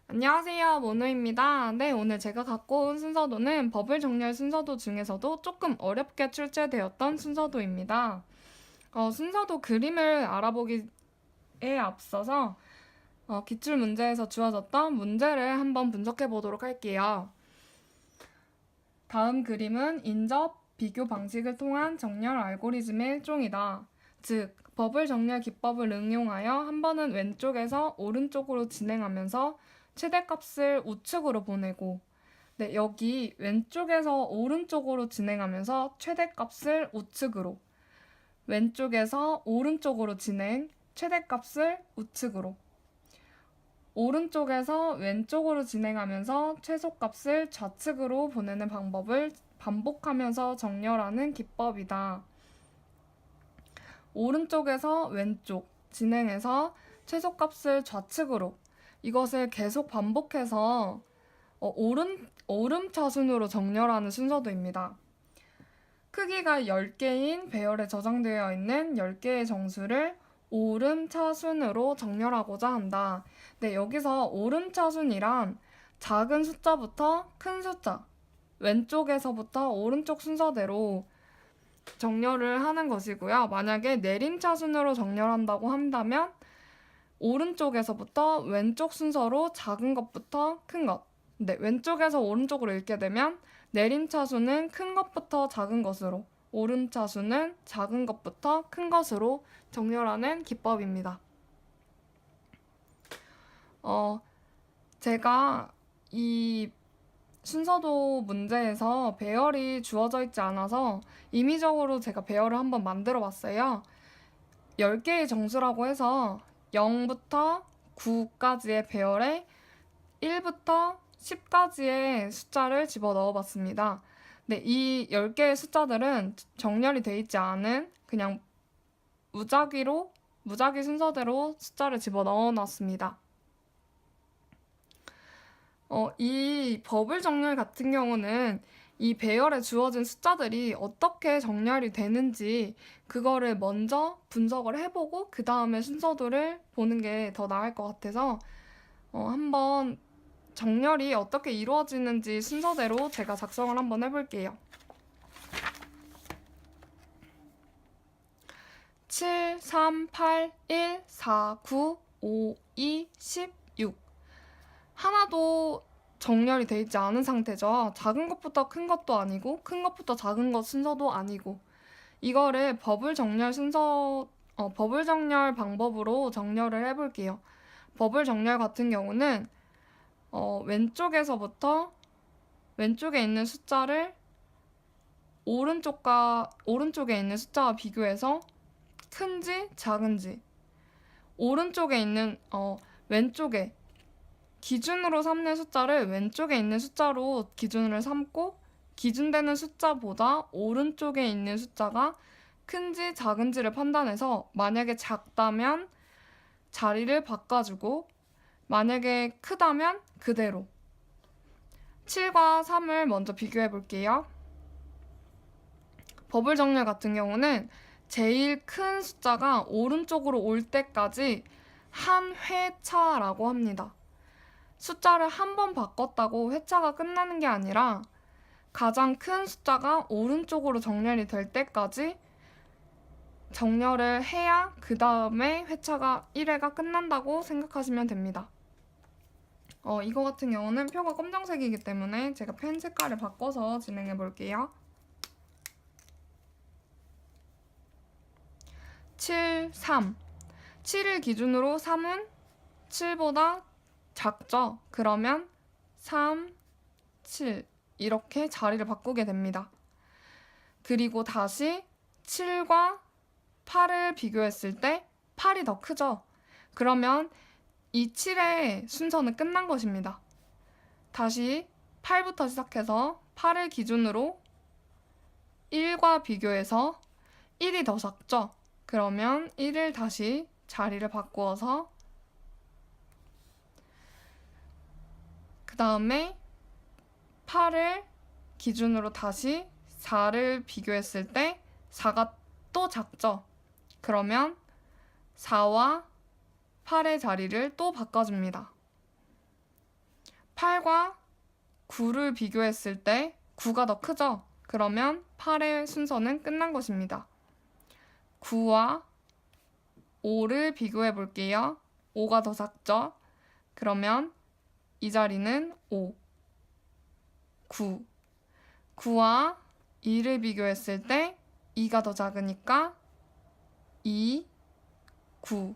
안녕하세요, 모노입니다. 네, 오늘 제가 갖고 온 순서도는 버블 정렬 순서도 중에서도 조금 어렵게 출제되었던 순서도입니다. 순서도 그림을 알아보기에 앞서서 기출 문제에서 주어졌던 문제를 한번 분석해 보도록 할게요. 다음 그림은 인접 비교 방식을 통한 정렬 알고리즘의 일종이다. 즉, 버블 정렬 기법을 응용하여 한 번은 왼쪽에서 오른쪽으로 진행하면서 최대값을 우측으로 보내고, 네, 여기 왼쪽에서 오른쪽으로 진행하면서 최대값을 우측으로, 왼쪽에서 오른쪽으로 진행, 최대값을 우측으로, 오른쪽에서 왼쪽으로 진행하면서 최소값을 좌측으로 보내는 방법을 반복하면서 정렬하는 기법이다. 오른쪽에서 왼쪽 진행해서 최소값을 좌측으로, 이것을 계속 반복해서 오름차순으로 정렬하는 순서도입니다. 크기가 10개인 배열에 저장되어 있는 10개의 정수를 오름차순으로 정렬하고자 한다. 네, 여기서 오름차순이란 작은 숫자부터 큰 숫자, 왼쪽에서부터 오른쪽 순서대로 정렬을 하는 것이고요. 만약에 내림차순으로 정렬한다고 한다면 오른쪽에서부터 왼쪽 순서로 작은 것부터 큰 것. 네, 왼쪽에서 오른쪽으로 읽게 되면 내림차순은 큰 것부터 작은 것으로, 오름차순은 작은 것부터 큰 것으로 정렬하는 기법입니다. 제가 이 순서도 문제에서 배열이 주어져 있지 않아서 임의적으로 제가 배열을 한번 만들어 봤어요. 10개의 정수라고 해서 0부터 9까지의 배열에 1부터 10까지의 숫자를 집어넣어 봤습니다. 네, 이 10개의 숫자들은 정렬이 돼 있지 않은 그냥 무작위 순서대로 숫자를 집어넣어 놨습니다. 이 버블 정렬 같은 경우는 이 배열에 주어진 숫자들이 어떻게 정렬이 되는지 그거를 먼저 분석을 해보고 그 다음에 순서도를 보는 게 더 나을 것 같아서 한번 정렬이 어떻게 이루어지는지 순서대로 제가 작성을 한번 해볼게요. 7, 3, 8, 1, 4, 9, 5, 2, 10, 6 하나도 정렬이 돼 있지 않은 상태죠. 작은 것부터 큰 것도 아니고 큰 것부터 작은 것 순서도 아니고 이거를 버블 정렬 방법으로 정렬을 해볼게요. 버블 정렬 같은 경우는 왼쪽에 있는 숫자를 오른쪽에 있는 숫자와 비교해서 큰지 작은지, 왼쪽에 기준으로 삼는 숫자를 왼쪽에 있는 숫자로 기준을 삼고 기준되는 숫자보다 오른쪽에 있는 숫자가 큰지 작은지를 판단해서 만약에 작다면 자리를 바꿔주고 만약에 크다면 그대로. 7과 3을 먼저 비교해 볼게요. 버블 정렬 같은 경우는 제일 큰 숫자가 오른쪽으로 올 때까지 한 회차라고 합니다. 숫자를 한 번 바꿨다고 회차가 끝나는 게 아니라 가장 큰 숫자가 오른쪽으로 정렬이 될 때까지 정렬을 해야 그 다음에 회차가 1회가 끝난다고 생각하시면 됩니다. 이거 같은 경우는 표가 검정색이기 때문에 제가 펜 색깔을 바꿔서 진행해 볼게요. 7, 3. 7을 기준으로 3은 7보다 작죠? 그러면 3, 7 이렇게 자리를 바꾸게 됩니다. 그리고 다시 7과 8을 비교했을 때 8이 더 크죠? 그러면 이 7의 순서는 끝난 것입니다. 다시 8부터 시작해서 8을 기준으로 1과 비교해서 1이 더 작죠? 그러면 1을 다시 자리를 바꾸어서 그 다음에 8을 기준으로 다시 4를 비교했을 때 4가 또 작죠? 그러면 4와 8의 자리를 또 바꿔줍니다. 8과 9를 비교했을 때 9가 더 크죠? 그러면 8의 순서는 끝난 것입니다. 9와 5를 비교해 볼게요. 5가 더 작죠? 그러면 이 자리는 5, 9. 9와 2를 비교했을 때 2가 더 작으니까 2, 9.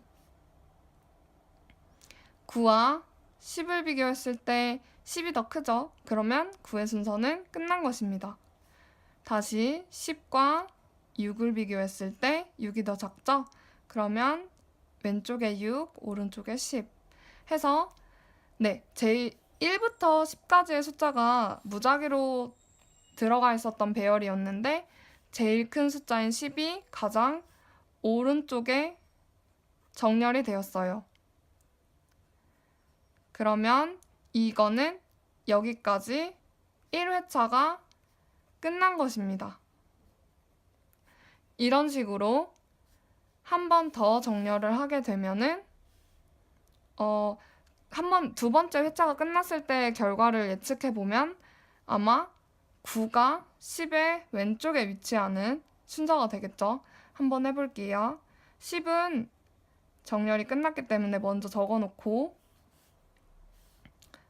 9와 10을 비교했을 때 10이 더 크죠? 그러면 9의 순서는 끝난 것입니다. 다시 10과 6을 비교했을 때 6이 더 작죠? 그러면 왼쪽에 6, 오른쪽에 10 해서 제 1부터 10까지의 숫자가 무작위로 들어가 있었던 배열이었는데 제일 큰 숫자인 10이 가장 오른쪽에 정렬이 되었어요. 그러면 이거는 여기까지 1회차가 끝난 것입니다. 이런 식으로 한 번 더 정렬을 하게 되면은 두 번째 회차가 끝났을 때 결과를 예측해 보면 아마 9가 10의 왼쪽에 위치하는 순서가 되겠죠. 한번 해볼게요. 10은 정렬이 끝났기 때문에 먼저 적어놓고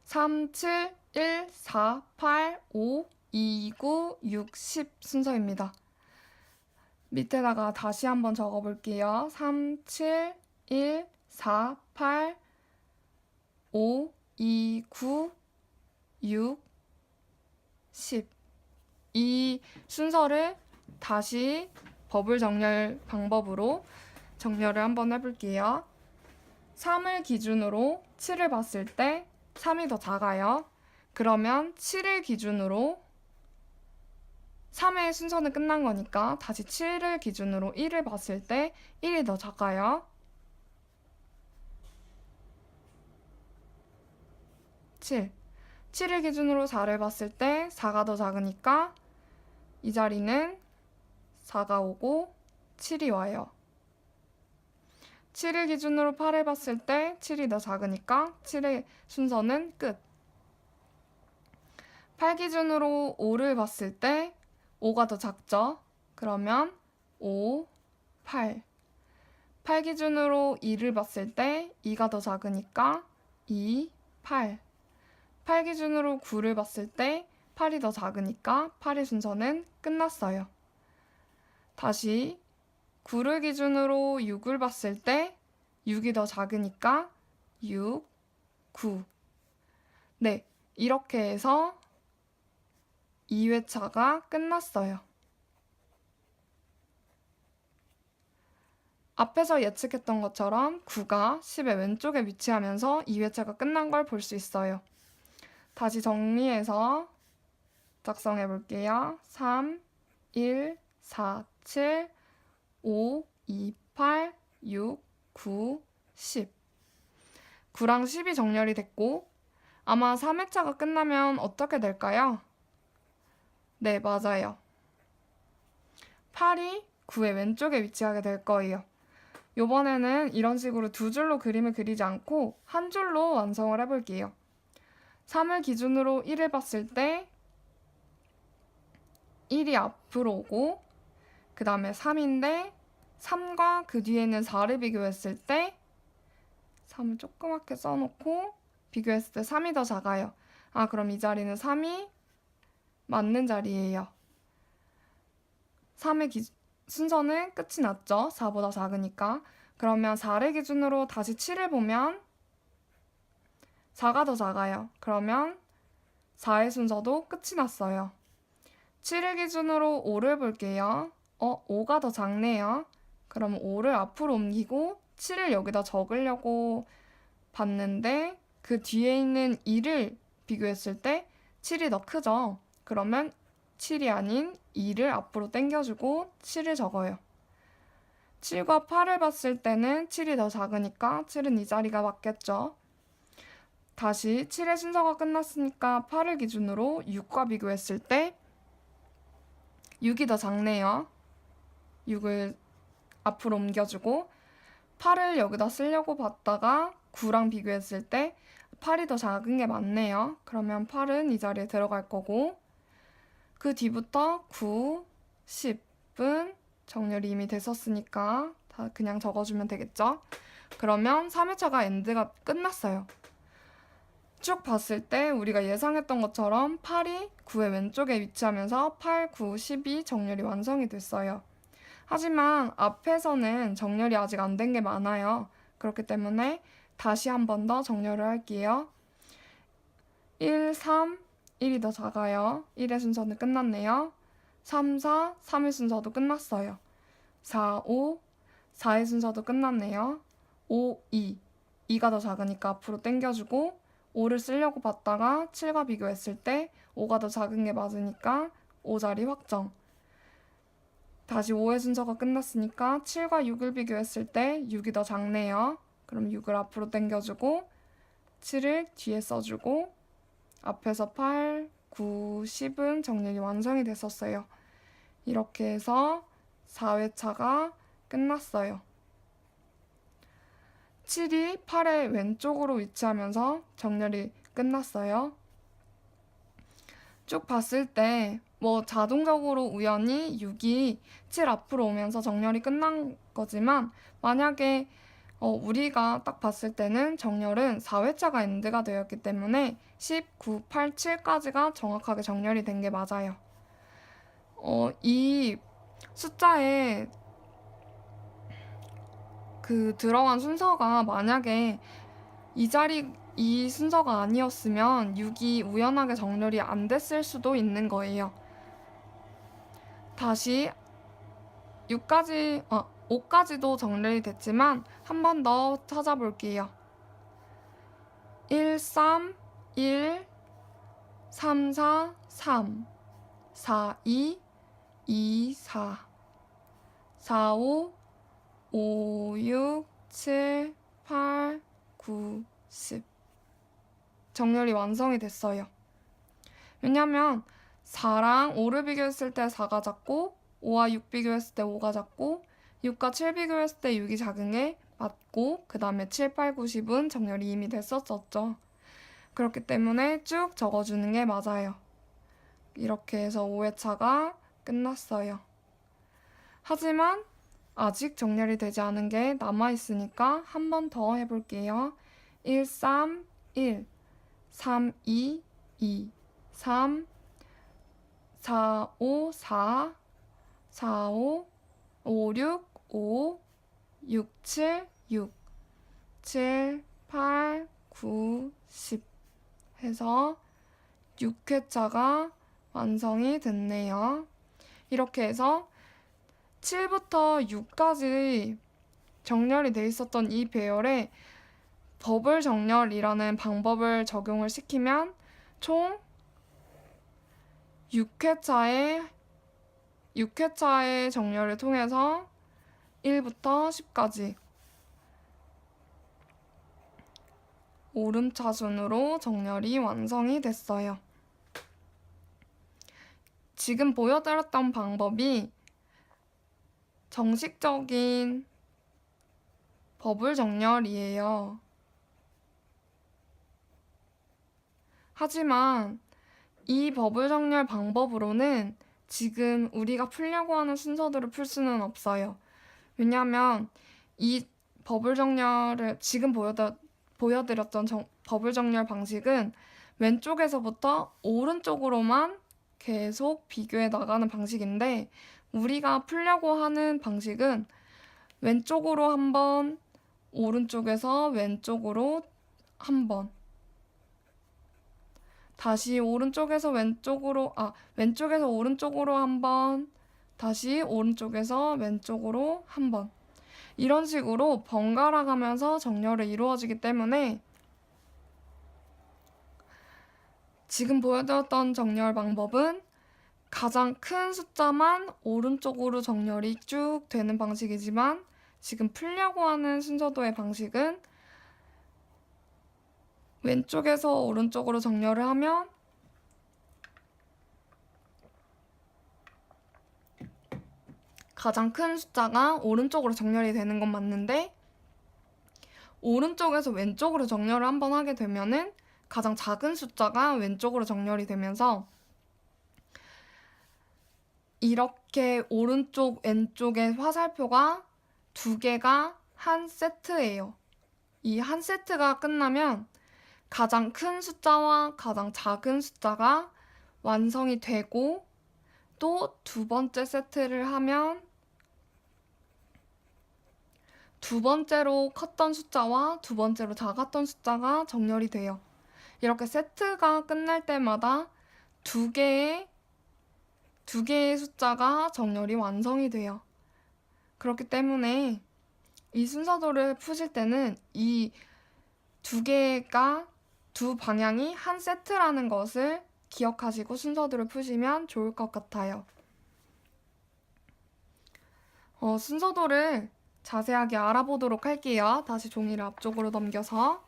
3, 7, 1, 4, 8, 5, 2, 9, 6, 10 순서입니다. 밑에다가 다시 한번 적어볼게요. 3, 7, 1, 4, 8, 5, 2, 9, 6, 10. 이 순서를 다시 버블 정렬 방법으로 정렬을 한번 해볼게요. 3을 기준으로 7을 봤을 때 3이 더 작아요. 그러면 7을 기준으로 3의 순서는 끝난 거니까 다시 7을 기준으로 1을 봤을 때 1이 더 작아요. 7을 기준으로 4를 봤을 때 4가 더 작으니까 이 자리는 4가 오고 7이 와요. 7을 기준으로 8을 봤을 때 7이 더 작으니까 7의 순서는 끝. 8 기준으로 5를 봤을 때 5가 더 작죠? 그러면 5, 8. 8 기준으로 2를 봤을 때 2가 더 작으니까 2, 8. 8 기준으로 9를 봤을 때 8이 더 작으니까 8의 순서는 끝났어요. 다시 9를 기준으로 6을 봤을 때 6이 더 작으니까 6, 9. 이렇게 해서 2회차가 끝났어요. 앞에서 예측했던 것처럼 9가 10의 왼쪽에 위치하면서 2회차가 끝난 걸 볼 수 있어요. 다시 정리해서 작성해 볼게요. 3, 1, 4, 7, 5, 2, 8, 6, 9, 10. 9랑 10이 정렬이 됐고 아마 3회차가 끝나면 어떻게 될까요? 네, 맞아요. 8이 9의 왼쪽에 위치하게 될 거예요. 이번에는 이런 식으로 두 줄로 그림을 그리지 않고 한 줄로 완성을 해볼게요. 3을 기준으로 1을 봤을 때 1이 앞으로 오고 그 다음에 3인데 3과 그 뒤에는 4를 비교했을 때 3을 조그맣게 써놓고 비교했을 때 3이 더 작아요. 그럼 이 자리는 3이 맞는 자리예요. 3의 순서는 끝이 났죠. 4보다 작으니까. 그러면 4를 기준으로 다시 7을 보면 4가 더 작아요. 그러면 4의 순서도 끝이 났어요. 7을 기준으로 5를 볼게요. 5가 더 작네요. 그럼 5를 앞으로 옮기고 7을 여기다 적으려고 봤는데 그 뒤에 있는 2를 비교했을 때 7이 더 크죠. 그러면 7이 아닌 2를 앞으로 당겨주고 7을 적어요. 7과 8을 봤을 때는 7이 더 작으니까 7은 이 자리가 맞겠죠. 다시 7의 순서가 끝났으니까 8을 기준으로 6과 비교했을 때 6이 더 작네요. 6을 앞으로 옮겨주고 8을 여기다 쓰려고 봤다가 9랑 비교했을 때 8이 더 작은 게 맞네요. 그러면 8은 이 자리에 들어갈 거고 그 뒤부터 9, 10은 정렬이 이미 됐었으니까 다 그냥 적어주면 되겠죠? 그러면 3회차가 엔드가 끝났어요. 쭉 봤을 때 우리가 예상했던 것처럼 8이 9의 왼쪽에 위치하면서 8, 9, 12 정렬이 완성이 됐어요. 하지만 앞에서는 정렬이 아직 안 된 게 많아요. 그렇기 때문에 다시 한 번 더 정렬을 할게요. 1, 3, 1이 더 작아요. 1의 순서는 끝났네요. 3, 4, 3의 순서도 끝났어요. 4, 5, 4의 순서도 끝났네요. 5, 2, 2가 더 작으니까 앞으로 당겨주고 5를 쓰려고 봤다가 7과 비교했을 때 5가 더 작은 게 맞으니까 5자리 확정. 다시 5의 순서가 끝났으니까 7과 6을 비교했을 때 6이 더 작네요. 그럼 6을 앞으로 당겨주고 7을 뒤에 써주고 앞에서 8, 9, 10은 정렬이 완성이 됐었어요. 이렇게 해서 4회차가 끝났어요. 7이 8의 왼쪽으로 위치하면서 정렬이 끝났어요. 쭉 봤을 때 뭐 자동적으로 우연히 6이 7 앞으로 오면서 정렬이 끝난 거지만 만약에 우리가 딱 봤을 때는 정렬은 4회차가 엔드가 되었기 때문에 10, 9, 8, 7까지가 정확하게 정렬이 된 게 맞아요. 이 숫자에 그 들어간 순서가 만약에 이 순서가 아니었으면 6이 우연하게 정렬이 안 됐을 수도 있는 거예요. 다시 5까지도 정렬이 됐지만 한 번 더 찾아볼게요. 1, 3, 1, 3, 4, 3, 4, 2, 2, 4, 4, 5, 5, 6, 7, 8, 9, 10 정렬이 완성이 됐어요. 왜냐면 4랑 5를 비교했을 때 4가 작고 5와 6 비교했을 때 5가 작고 6과 7 비교했을 때 6이 작은 게 맞고 그 다음에 7, 8, 9, 10은 정렬이 이미 됐었었죠. 그렇기 때문에 쭉 적어주는 게 맞아요. 이렇게 해서 5회차가 끝났어요. 하지만 아직 정렬이 되지 않은 게 남아있으니까 한 번 더 해볼게요. 1, 3, 1, 3, 2, 2, 3, 4, 5, 4, 4, 5, 5, 6, 5, 6, 7, 6, 7, 8, 9, 10 해서 6회차가 완성이 됐네요. 이렇게 해서 7부터 6까지 정렬이 돼 있었던 이 배열에 버블 정렬이라는 방법을 적용을 시키면 총 6회차의 정렬을 통해서 1부터 10까지 오름차 순으로 정렬이 완성이 됐어요. 지금 보여드렸던 방법이 정식적인 버블 정렬이에요. 하지만 이 버블 정렬 방법으로는 지금 우리가 풀려고 하는 순서대로 풀 수는 없어요. 왜냐하면 이 버블 정렬을 지금 보여드렸던 버블 정렬 방식은 왼쪽에서부터 오른쪽으로만 계속 비교해 나가는 방식인데 우리가 풀려고 하는 방식은 왼쪽으로 한 번, 오른쪽에서 왼쪽으로 한 번, 다시 왼쪽에서 오른쪽으로 한 번, 다시 오른쪽에서 왼쪽으로 한 번. 이런 식으로 번갈아 가면서 정렬이 이루어지기 때문에 지금 보여드렸던 정렬 방법은 가장 큰 숫자만 오른쪽으로 정렬이 쭉 되는 방식이지만 지금 풀려고 하는 순서도의 방식은 왼쪽에서 오른쪽으로 정렬을 하면 가장 큰 숫자가 오른쪽으로 정렬이 되는 건 맞는데 오른쪽에서 왼쪽으로 정렬을 한번 하게 되면은 가장 작은 숫자가 왼쪽으로 정렬이 되면서 이렇게 오른쪽 왼쪽의 화살표가 두 개가 한 세트예요. 이 한 세트가 끝나면 가장 큰 숫자와 가장 작은 숫자가 완성이 되고 또 두 번째 세트를 하면 두 번째로 컸던 숫자와 두 번째로 작았던 숫자가 정렬이 돼요. 이렇게 세트가 끝날 때마다 두 개의 숫자가 정렬이 완성이 돼요. 그렇기 때문에 이 순서도를 푸실 때는 이 두 개가 두 방향이 한 세트라는 것을 기억하시고 순서도를 푸시면 좋을 것 같아요. 순서도를 자세하게 알아보도록 할게요. 다시 종이를 앞쪽으로 넘겨서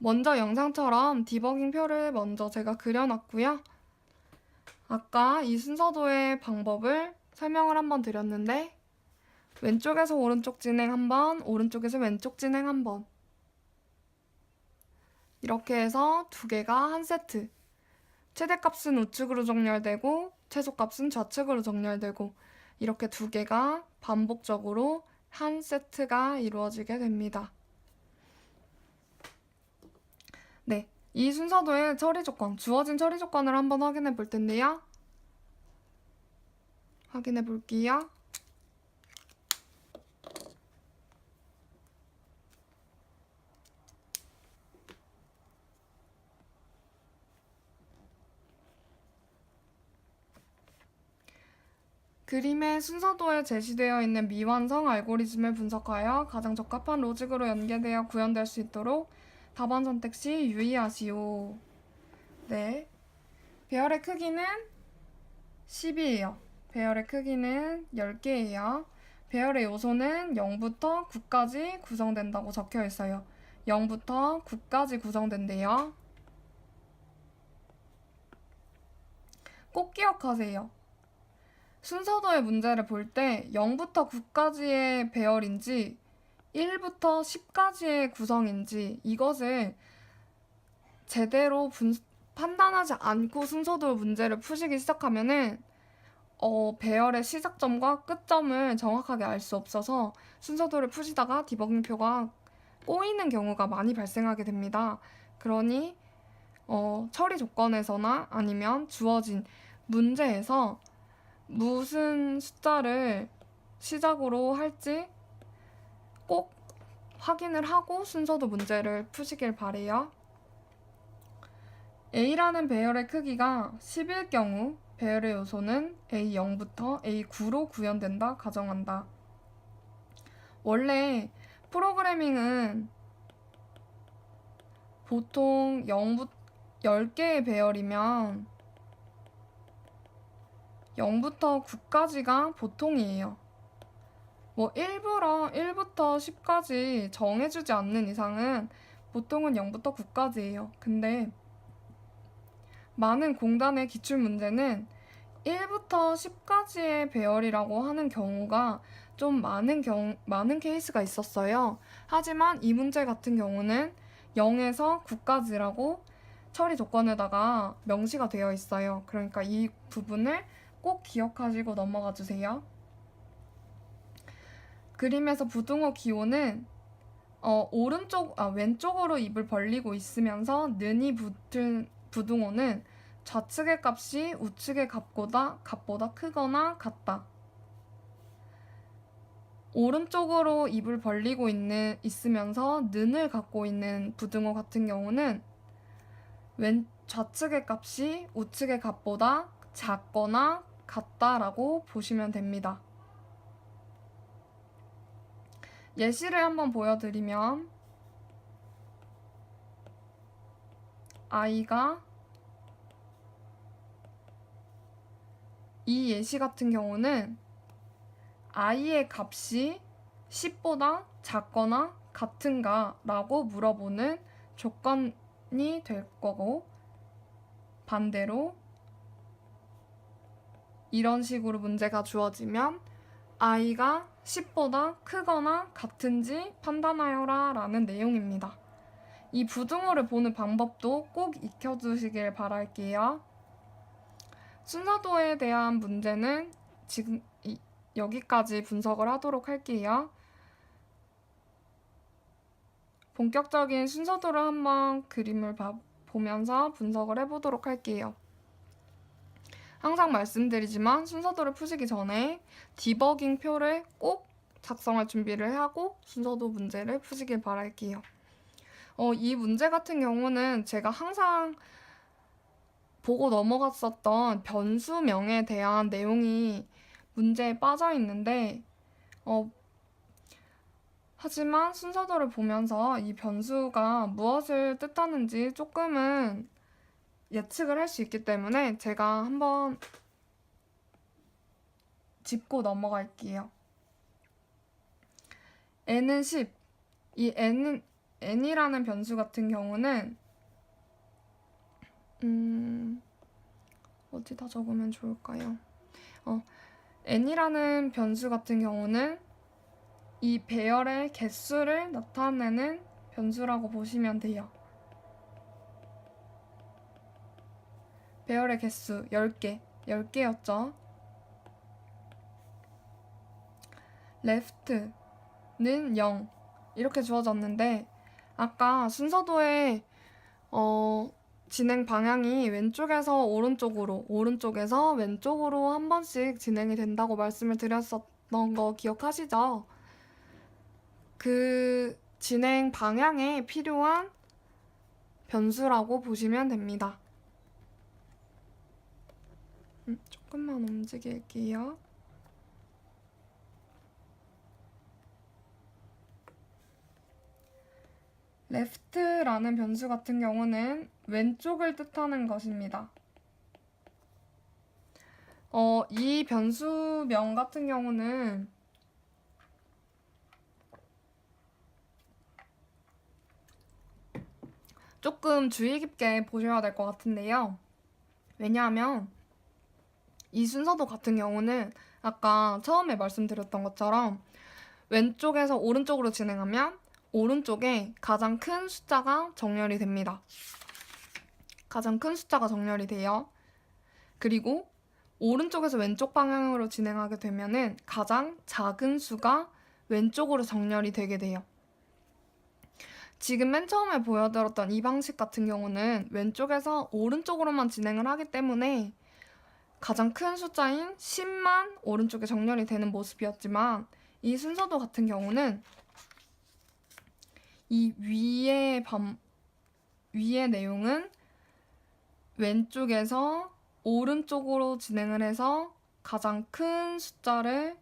먼저 영상처럼 디버깅 표를 먼저 제가 그려놨고요. 아까 이 순서도의 방법을 설명을 한번 드렸는데 왼쪽에서 오른쪽 진행 한번, 오른쪽에서 왼쪽 진행 한번 이렇게 해서 두 개가 한 세트. 최대값은 우측으로 정렬되고 최소값은 좌측으로 정렬되고 이렇게 두 개가 반복적으로 한 세트가 이루어지게 됩니다. 네, 이 순서도의 처리 조건, 주어진 처리 조건을 한번 확인해 볼 텐데요. 확인해 볼게요. 그림의 순서도에 제시되어 있는 미완성 알고리즘을 분석하여 가장 적합한 로직으로 연계되어 구현될 수 있도록 답안 선택 시 유의하시오. 네. 배열의 크기는 10이에요. 배열의 크기는 10개예요. 배열의 요소는 0부터 9까지 구성된다고 적혀 있어요. 0부터 9까지 구성된대요. 꼭 기억하세요. 순서도의 문제를 볼 때 0부터 9까지의 배열인지 1부터 10까지의 구성인지 이것을 제대로 판단하지 않고 순서도 문제를 푸시기 시작하면은 배열의 시작점과 끝점을 정확하게 알 수 없어서 순서도를 푸시다가 디버깅표가 꼬이는 경우가 많이 발생하게 됩니다. 그러니 처리 조건에서나 아니면 주어진 문제에서 무슨 숫자를 시작으로 할지 꼭 확인을 하고 순서도 문제를 푸시길 바래요. A라는 배열의 크기가 10일 경우 배열의 요소는 A0부터 A9로 구현된다 가정한다. 원래 프로그래밍은 보통 10개의 배열이면 0부터 9까지가 보통이에요. 일부러 1부터 10까지 정해주지 않는 이상은 보통은 0부터 9까지예요. 근데 많은 공단의 기출문제는 1부터 10까지의 배열이라고 하는 경우가 좀 많은 케이스가 있었어요. 하지만 이 문제 같은 경우는 0에서 9까지라고 처리 조건에다가 명시가 되어 있어요. 그러니까 이 부분을 꼭 기억하시고 넘어가 주세요. 그림에서 부등호 기호는 왼쪽으로 입을 벌리고 있으면서 는이 붙은 부등호는 좌측의 값이 우측의 값보다 크거나 같다. 오른쪽으로 입을 벌리고 있으면서 는을 갖고 있는 부등호 같은 경우는 좌측의 값이 우측의 값보다 작거나 같다라고 보시면 됩니다. 예시를 한번 보여드리면 이 예시 같은 경우는 i의 값이 10보다 작거나 같은가 라고 물어보는 조건이 될 거고, 반대로 이런 식으로 문제가 주어지면 i가 10보다 크거나 같은지 판단하여라 라는 내용입니다. 이 부등호를 보는 방법도 꼭 익혀두시길 바랄게요. 순서도에 대한 문제는 지금 여기까지 분석을 하도록 할게요. 본격적인 순서도를 한번 그림을 보면서 분석을 해보도록 할게요. 항상 말씀드리지만 순서도를 푸시기 전에 디버깅 표를 꼭 작성할 준비를 하고 순서도 문제를 푸시길 바랄게요. 이 문제 같은 경우는 제가 항상 보고 넘어갔었던 변수명에 대한 내용이 문제에 빠져 있는데 하지만 순서도를 보면서 이 변수가 무엇을 뜻하는지 조금은 예측을 할 수 있기 때문에 제가 한번 짚고 넘어갈게요. n은 10. 이 n이라는 변수 같은 경우는 어디다 적으면 좋을까요? n이라는 변수 같은 경우는 이 배열의 개수를 나타내는 변수라고 보시면 돼요. 배열의 개수 10개였죠. left는 0 이렇게 주어졌는데 아까 순서도의 진행 방향이 왼쪽에서 오른쪽으로, 오른쪽에서 왼쪽으로 한 번씩 진행이 된다고 말씀을 드렸었던 거 기억하시죠? 그 진행 방향에 필요한 변수라고 보시면 됩니다. 조금만 움직일게요. left라는 변수 같은 경우는 왼쪽을 뜻하는 것입니다. 이 변수명 같은 경우는 조금 주의 깊게 보셔야 될 것 같은데요. 왜냐하면 이 순서도 같은 경우는 아까 처음에 말씀드렸던 것처럼 왼쪽에서 오른쪽으로 진행하면 오른쪽에 가장 큰 숫자가 정렬이 됩니다. 가장 큰 숫자가 정렬이 돼요. 그리고 오른쪽에서 왼쪽 방향으로 진행하게 되면은 가장 작은 수가 왼쪽으로 정렬이 되게 돼요. 지금 맨 처음에 보여드렸던 이 방식 같은 경우는 왼쪽에서 오른쪽으로만 진행을 하기 때문에 가장 큰 숫자인 10만 오른쪽에 정렬이 되는 모습이었지만 이 순서도 같은 경우는 이 위의 내용은 왼쪽에서 오른쪽으로 진행을 해서 가장 큰 숫자를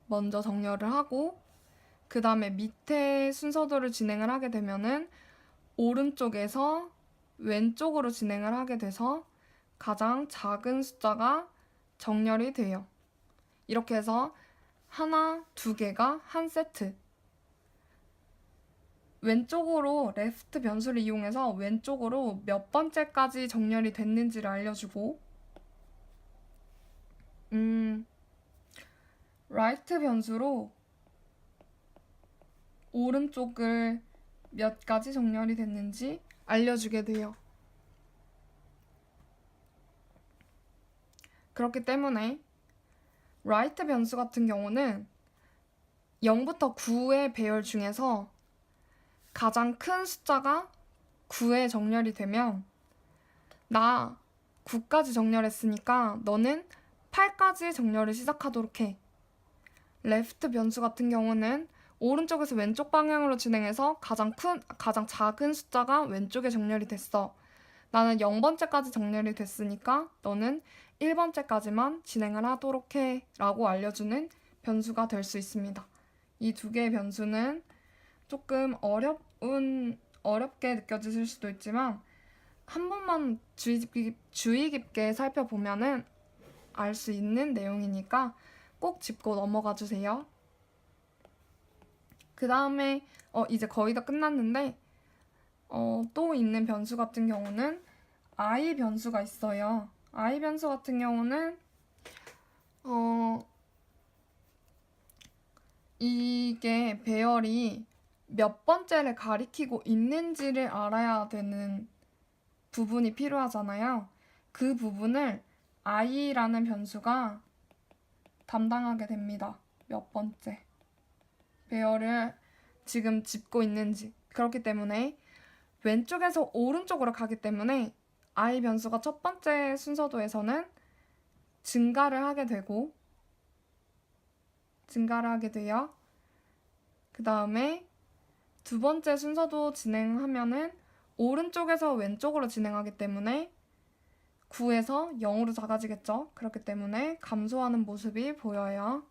먼저 정렬을 하고 그 다음에 밑에 순서도를 진행을 하게 되면은 오른쪽에서 왼쪽으로 진행을 하게 돼서 가장 작은 숫자가 정렬이 돼요. 이렇게 해서 하나, 두 개가 한 세트. 왼쪽으로 레프트 변수를 이용해서 왼쪽으로 몇 번째까지 정렬이 됐는지를 알려주고 라이트 변수로 오른쪽을 몇 가지 정렬이 됐는지 알려주게 돼요. 그렇기 때문에 라이트 변수 같은 경우는 0부터 9의 배열 중에서 가장 큰 숫자가 9에 정렬이 되면 나 9까지 정렬했으니까 너는 8까지 정렬을 시작하도록 해. 레프트 변수 같은 경우는 오른쪽에서 왼쪽 방향으로 진행해서 가장 작은 숫자가 왼쪽에 정렬이 됐어. 나는 0번째까지 정렬이 됐으니까 너는 1번째까지만 진행을 하도록 해 라고 알려주는 변수가 될 수 있습니다. 이 두 개의 변수는 조금 어렵게 느껴지실 수도 있지만 한 번만 주의 깊게 살펴보면은 알 수 있는 내용이니까 꼭 짚고 넘어가 주세요. 그 다음에 이제 거의 다 끝났는데 또 있는 변수 같은 경우는 i 변수가 있어요. i 변수 같은 경우는 이게 배열이 몇 번째를 가리키고 있는지를 알아야 되는 부분이 필요하잖아요. 그 부분을 i라는 변수가 담당하게 됩니다. 몇 번째 배열을 지금 짚고 있는지. 그렇기 때문에 왼쪽에서 오른쪽으로 가기 때문에 i 변수가 첫 번째 순서도에서는 증가를 하게 돼요. 그 다음에 두 번째 순서도 진행하면은 오른쪽에서 왼쪽으로 진행하기 때문에 9에서 0으로 작아지겠죠. 그렇기 때문에 감소하는 모습이 보여요.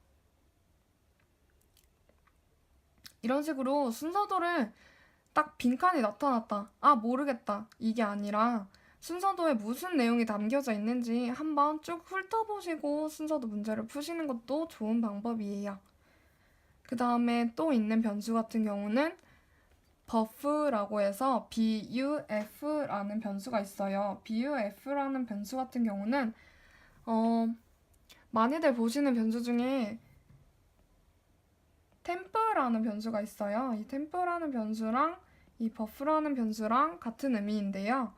이런 식으로 순서도를 딱 빈칸이 나타났다. 아, 모르겠다. 이게 아니라 순서도에 무슨 내용이 담겨져 있는지 한번 쭉 훑어보시고 순서도 문제를 푸시는 것도 좋은 방법이에요. 그 다음에 또 있는 변수 같은 경우는 buff라고 해서 buf라는 변수가 있어요. buf라는 변수 같은 경우는 많이들 보시는 변수 중에 temp라는 변수가 있어요. 이 temp라는 변수랑 이 buff라는 변수랑 같은 의미인데요.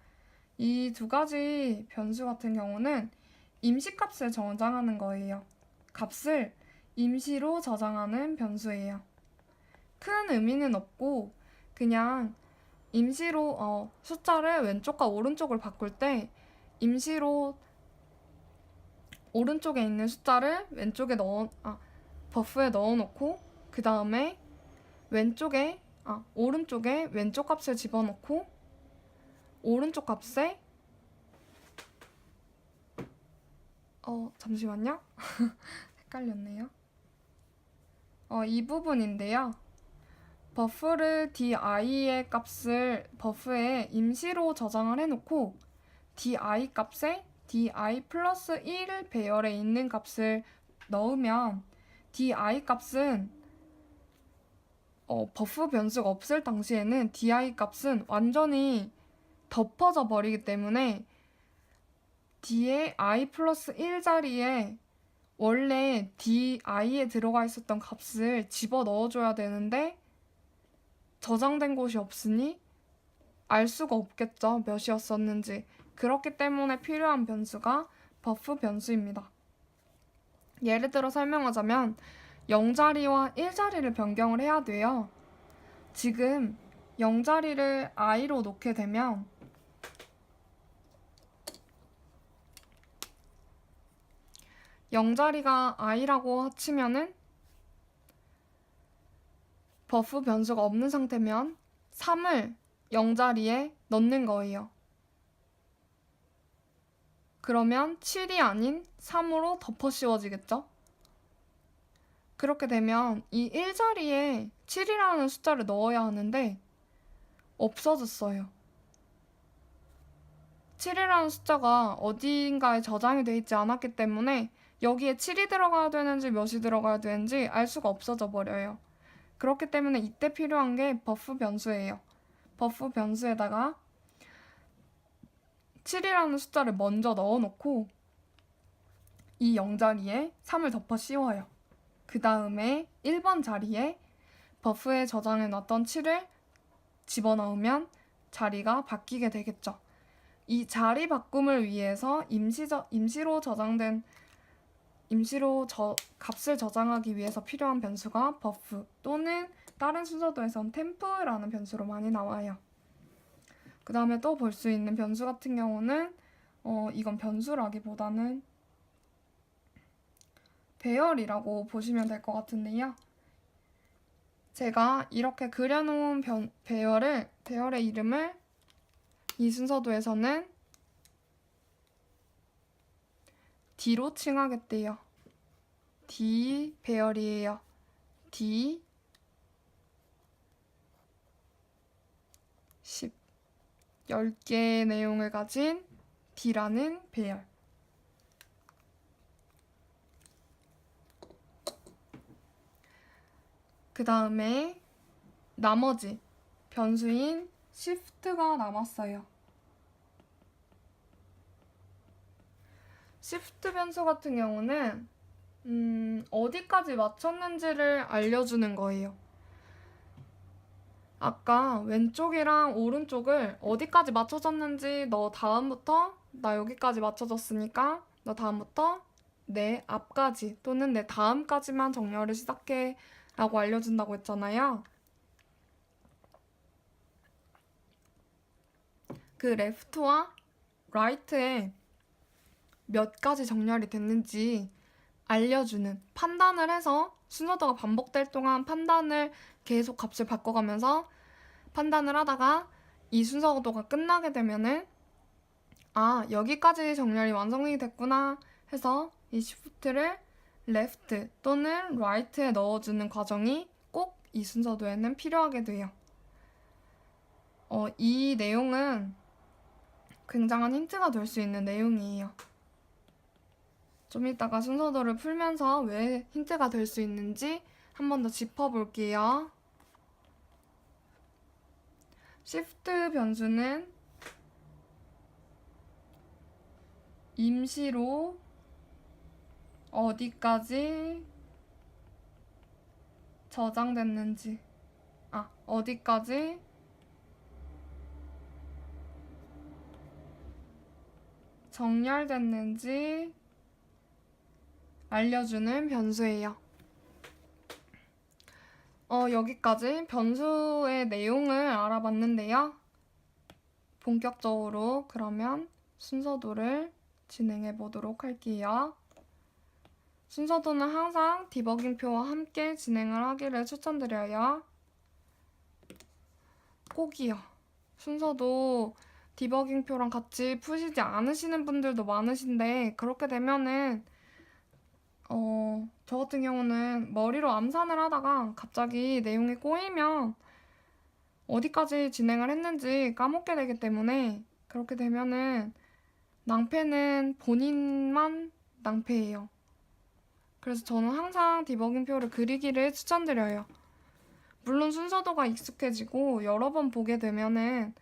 이 두 가지 변수 같은 경우는 임시값을 저장하는 거예요. 값을 임시로 저장하는 변수예요. 큰 의미는 없고 그냥 임시로 숫자를 왼쪽과 오른쪽을 바꿀 때 임시로 오른쪽에 있는 숫자를 왼쪽에 버프에 넣어놓고 그 다음에 오른쪽에 왼쪽 값을 집어넣고 오른쪽 값에 잠시만요. 헷갈렸네요. 이 부분인데요. 버프를 di의 값을 버프에 임시로 저장을 해놓고 di 값에 di 플러스 1 배열에 있는 값을 넣으면 di 값은 버프 변수가 없을 당시에는 di 값은 완전히 덮어져 버리기 때문에 뒤에 i 플러스 1 자리에 원래 di에 들어가 있었던 값을 집어 넣어줘야 되는데 저장된 곳이 없으니 알 수가 없겠죠. 몇이었었는지. 그렇기 때문에 필요한 변수가 버프 변수입니다. 예를 들어 설명하자면 0자리와 1자리를 변경을 해야 돼요. 지금 0자리를 i로 놓게 되면 영자리가 i라고 치면은 버프 변수가 없는 상태면 3을 0자리에 넣는 거예요. 그러면 7이 아닌 3으로 덮어 씌워지겠죠? 그렇게 되면 이 1자리에 7이라는 숫자를 넣어야 하는데 없어졌어요. 7이라는 숫자가 어딘가에 저장이 되어 있지 않았기 때문에 여기에 7이 들어가야 되는지 몇이 들어가야 되는지 알 수가 없어져 버려요. 그렇기 때문에 이때 필요한 게 버프 변수예요. 버프 변수에다가 7이라는 숫자를 먼저 넣어놓고 이 0자리에 3을 덮어 씌워요. 그 다음에 1번 자리에 버프에 저장해놨던 7을 집어넣으면 자리가 바뀌게 되겠죠. 이 자리 바꿈을 위해서 임시로 값을 저장하기 위해서 필요한 변수가 버프 또는 다른 순서도에선 temp라는 변수로 많이 나와요. 그 다음에 또 볼 수 있는 변수 같은 경우는 이건 변수라기보다는 배열이라고 보시면 될 것 같은데요. 제가 이렇게 그려놓은 배열의 이름을 이 순서도에서는 D로 칭하겠대요. D 배열이에요. D 10개의 내용을 가진 D라는 배열. 그 다음에 나머지 변수인 shift가 남았어요. shift 변수 같은 경우는 어디까지 맞췄는지를 알려주는 거예요. 아까 왼쪽이랑 오른쪽을 어디까지 맞춰졌는지 너 다음부터 나 여기까지 맞춰졌으니까 너 다음부터 내 앞까지 또는 내 다음까지만 정렬을 시작해 라고 알려준다고 했잖아요. 그 left와 right에 몇 가지 정렬이 됐는지 알려주는 판단을 해서 순서도가 반복될 동안 판단을 계속 값을 바꿔가면서 판단을 하다가 이 순서도가 끝나게 되면은 아 여기까지 정렬이 완성이 됐구나 해서 이 shift를 left 또는 right에 넣어주는 과정이 꼭 이 순서도에는 필요하게 돼요. 이 내용은 굉장한 힌트가 될 수 있는 내용이에요. 좀 이따가 순서도를 풀면서 왜 힌트가 될 수 있는지 한 번 더 짚어볼게요. shift 변수는 임시로 어디까지 저장됐는지, 어디까지 정렬됐는지 알려주는 변수예요. 여기까지 변수의 내용을 알아봤는데요. 본격적으로 그러면 순서도를 진행해 보도록 할게요. 순서도는 항상 디버깅표와 함께 진행을 하기를 추천드려요. 꼭이요. 순서도 디버깅표랑 같이 푸시지 않으시는 분들도 많으신데 그렇게 되면은 저 같은 경우는 머리로 암산을 하다가 갑자기 내용이 꼬이면 어디까지 진행을 했는지 까먹게 되기 때문에 그렇게 되면은 낭패는 본인만 낭패예요. 그래서 저는 항상 디버깅표를 그리기를 추천드려요. 물론 순서도가 익숙해지고 여러 번 보게 되면은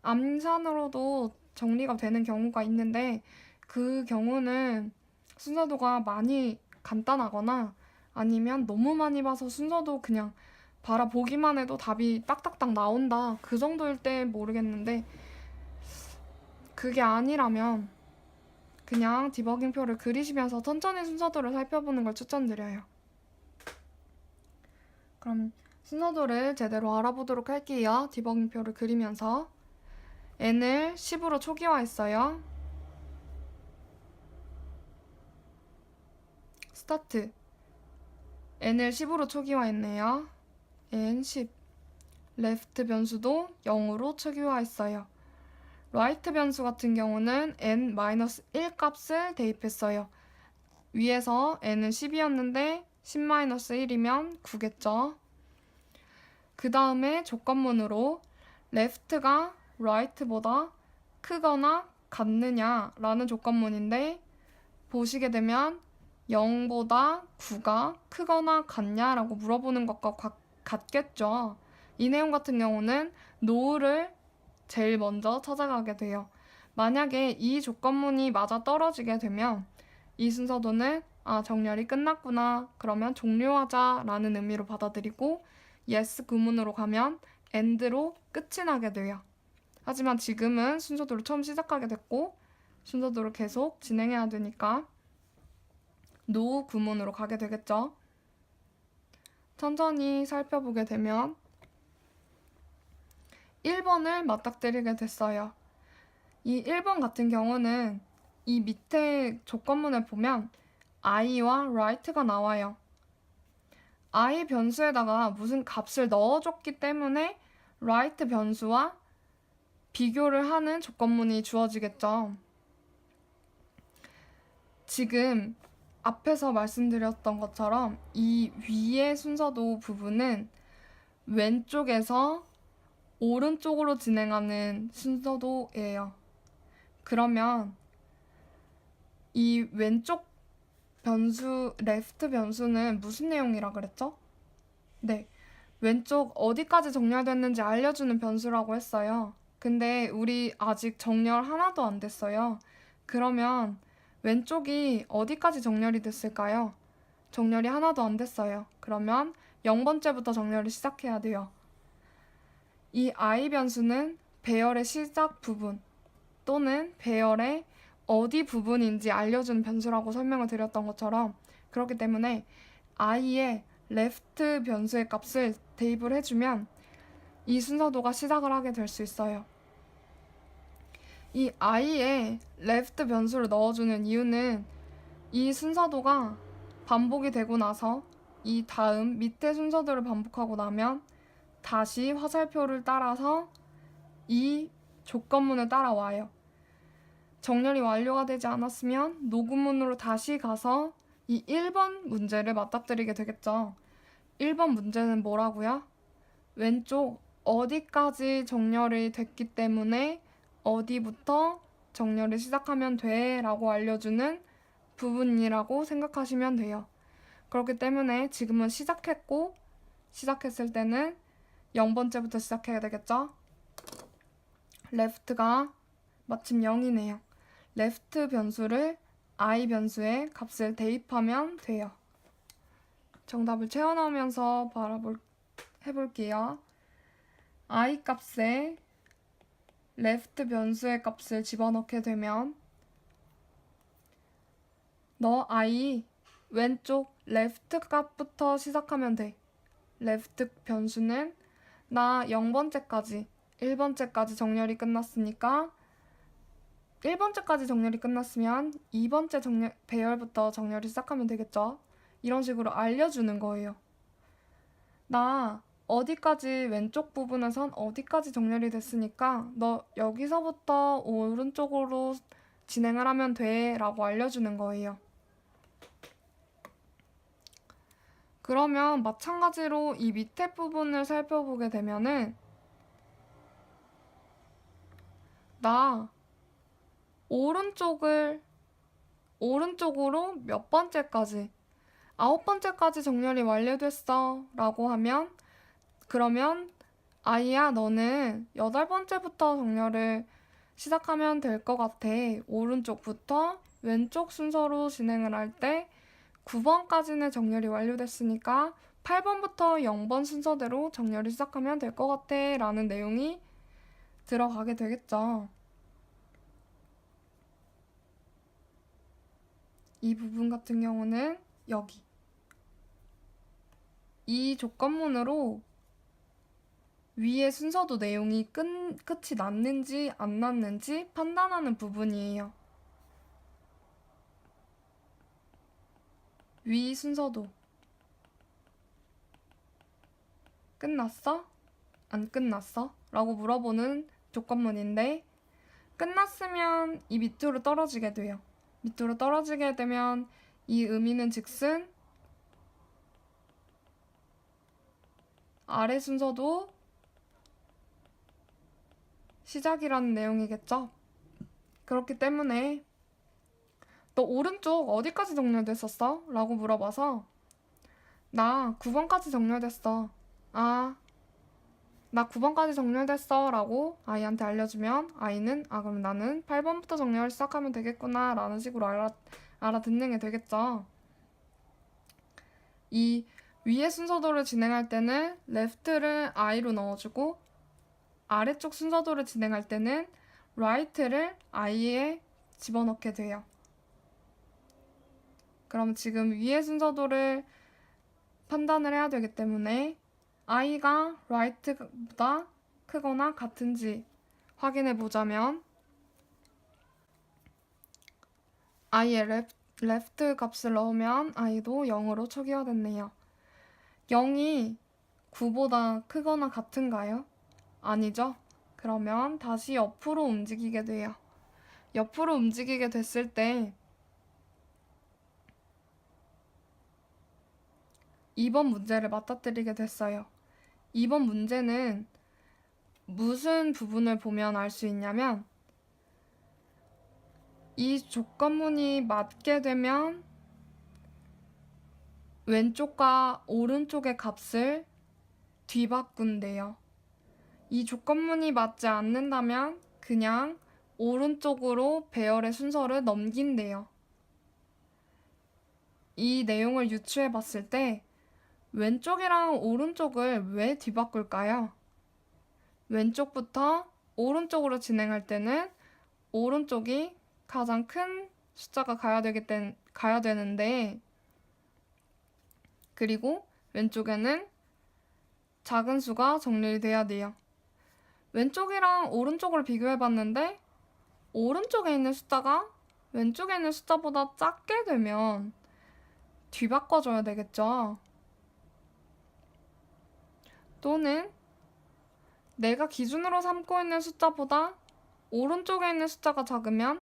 암산으로도 정리가 되는 경우가 있는데 그 경우는 순서도가 많이 간단하거나 아니면 너무 많이 봐서 순서도 그냥 바라보기만 해도 답이 딱딱딱 나온다. 그 정도일 때 모르겠는데 그게 아니라면 그냥 디버깅표를 그리시면서 천천히 순서도를 살펴보는 걸 추천드려요. 그럼 순서도를 제대로 알아보도록 할게요. 디버깅표를 그리면서 n을 10으로 초기화했어요. 스타트. n을 10으로 초기화했네요. n 10. left 변수도 0으로 초기화했어요. right 변수 같은 경우는 n-1 값을 대입했어요. 위에서 n은 10이었는데 10-1이면 9겠죠. 그 다음에 조건문으로 left가 right보다 크거나 같느냐라는 조건문인데 보시게 되면 0보다 9가 크거나 같냐라고 물어보는 것과 같겠죠. 이 내용 같은 경우는 no를 제일 먼저 찾아가게 돼요. 만약에 이 조건문이 맞아 떨어지게 되면 이 순서도는 정렬이 끝났구나. 그러면 종료하자라는 의미로 받아들이고 yes 구문으로 가면 end로 끝이 나게 돼요. 하지만 지금은 순서도를 처음 시작하게 됐고 순서도를 계속 진행해야 되니까 no 구문으로 가게 되겠죠. 천천히 살펴보게 되면 1번을 맞닥뜨리게 됐어요. 이 1번 같은 경우는 이 밑에 조건문을 보면 i와 right가 나와요. i 변수에다가 무슨 값을 넣어줬기 때문에 right 변수와 비교를 하는 조건문이 주어지겠죠. 지금 앞에서 말씀드렸던 것처럼 이 위의 순서도 부분은 왼쪽에서 오른쪽으로 진행하는 순서도예요. 그러면 이 왼쪽 변수, left 변수는 무슨 내용이라 그랬죠? 네, 왼쪽 어디까지 정렬됐는지 알려주는 변수라고 했어요. 근데 우리 아직 정렬 하나도 안 됐어요. 그러면 왼쪽이 어디까지 정렬이 됐을까요? 정렬이 하나도 안 됐어요. 그러면 0번째부터 정렬을 시작해야 돼요. 이 I 변수는 배열의 시작 부분 또는 배열의 어디 부분인지 알려주는 변수라고 설명을 드렸던 것처럼, 그렇기 때문에 i의 left 변수의 값을 대입을 해주면 이 순서도가 시작을 하게 될 수 있어요. 이 i의 left 변수를 넣어주는 이유는 이 순서도가 반복이 되고 나서 이 다음 밑에 순서도를 반복하고 나면 다시 화살표를 따라서 이 조건문을 따라와요. 정렬이 완료가 되지 않았으면 녹음문으로 다시 가서 이 1번 문제를 맞닥뜨리게 되겠죠. 1번 문제는 뭐라고요? 왼쪽 어디까지 정렬이 됐기 때문에 어디부터 정렬을 시작하면 돼 라고 알려주는 부분이라고 생각하시면 돼요. 그렇기 때문에 지금은 시작했고, 시작했을 때는 0번째부터 시작해야 되겠죠? left가 마침 0이네요. left 변수를 I 변수의 값을 대입하면 돼요. 정답을 채워넣으면서 해볼게요. I 값에 left 변수의 값을 집어넣게 되면 너 I 왼쪽 left 값부터 시작하면 돼. left 변수는 나 0번째까지 1번째까지 정렬이 끝났으니까 1번째까지 정렬이 끝났으면 2번째 배열부터 정렬이 시작하면 되겠죠. 이런 식으로 알려주는 거예요. 나 어디까지 왼쪽 부분에선 어디까지 정렬이 됐으니까 너 여기서부터 오른쪽으로 진행을 하면 돼 라고 알려주는 거예요. 그러면 마찬가지로 이 밑에 부분을 살펴보게 되면은 나 오른쪽으로 몇 번째까지 9번째까지 정렬이 완료됐어 라고 하면, 그러면 아이야 너는 8번째부터 정렬을 시작하면 될 것 같아. 오른쪽부터 왼쪽 순서로 진행을 할 때 9번까지는 정렬이 완료됐으니까 8번부터 0번 순서대로 정렬을 시작하면 될 것 같아 라는 내용이 들어가게 되겠죠. 이 부분 같은 경우는 여기 이 조건문으로 위의 순서도 내용이 끝이 났는지 안 났는지 판단하는 부분이에요. 위 순서도 끝났어? 안 끝났어? 라고 물어보는 조건문인데, 끝났으면 이 밑으로 떨어지게 돼요. 밑으로 떨어지게 되면 이 의미는 즉슨 아래 순서도 시작이라는 내용이겠죠? 그렇기 때문에 너 오른쪽 어디까지 정렬됐었어? 라고 물어봐서 나 9번까지 정렬됐어. 아, 나 9번까지 정렬됐어 라고 아이한테 알려주면 아이는 그럼 나는 8번부터 정렬을 시작하면 되겠구나 라는 식으로 알아듣는 게 되겠죠. 이 위의 순서도를 진행할 때는 left를 i로 넣어주고 아래쪽 순서도를 진행할 때는 right를 i에 집어넣게 돼요. 그럼 지금 위의 순서도를 판단을 해야 되기 때문에 i가 right보다 크거나 같은지 확인해 보자면 i의 left 값을 넣으면 i도 0으로 초기화됐네요. 0이 9보다 크거나 같은가요? 아니죠? 그러면 다시 옆으로 움직이게 돼요. 옆으로 움직이게 됐을 때 2번 문제를 맞닥뜨리게 됐어요. 2번 문제는 무슨 부분을 보면 알 수 있냐면 이 조건문이 맞게 되면 왼쪽과 오른쪽의 값을 뒤바꾼대요. 이 조건문이 맞지 않는다면 그냥 오른쪽으로 배열의 순서를 넘긴대요. 이 내용을 유추해 봤을 때 왼쪽이랑 오른쪽을 왜 뒤바꿀까요? 왼쪽부터 오른쪽으로 진행할 때는 오른쪽이 가장 큰 숫자가 가야 되는데, 그리고 왼쪽에는 작은 수가 정리돼야 돼요. 왼쪽이랑 오른쪽을 비교해 봤는데 오른쪽에 있는 숫자가 왼쪽에 있는 숫자보다 작게 되면 뒤바꿔줘야 되겠죠. 또는 내가 기준으로 삼고 있는 숫자보다 오른쪽에 있는 숫자가 작으면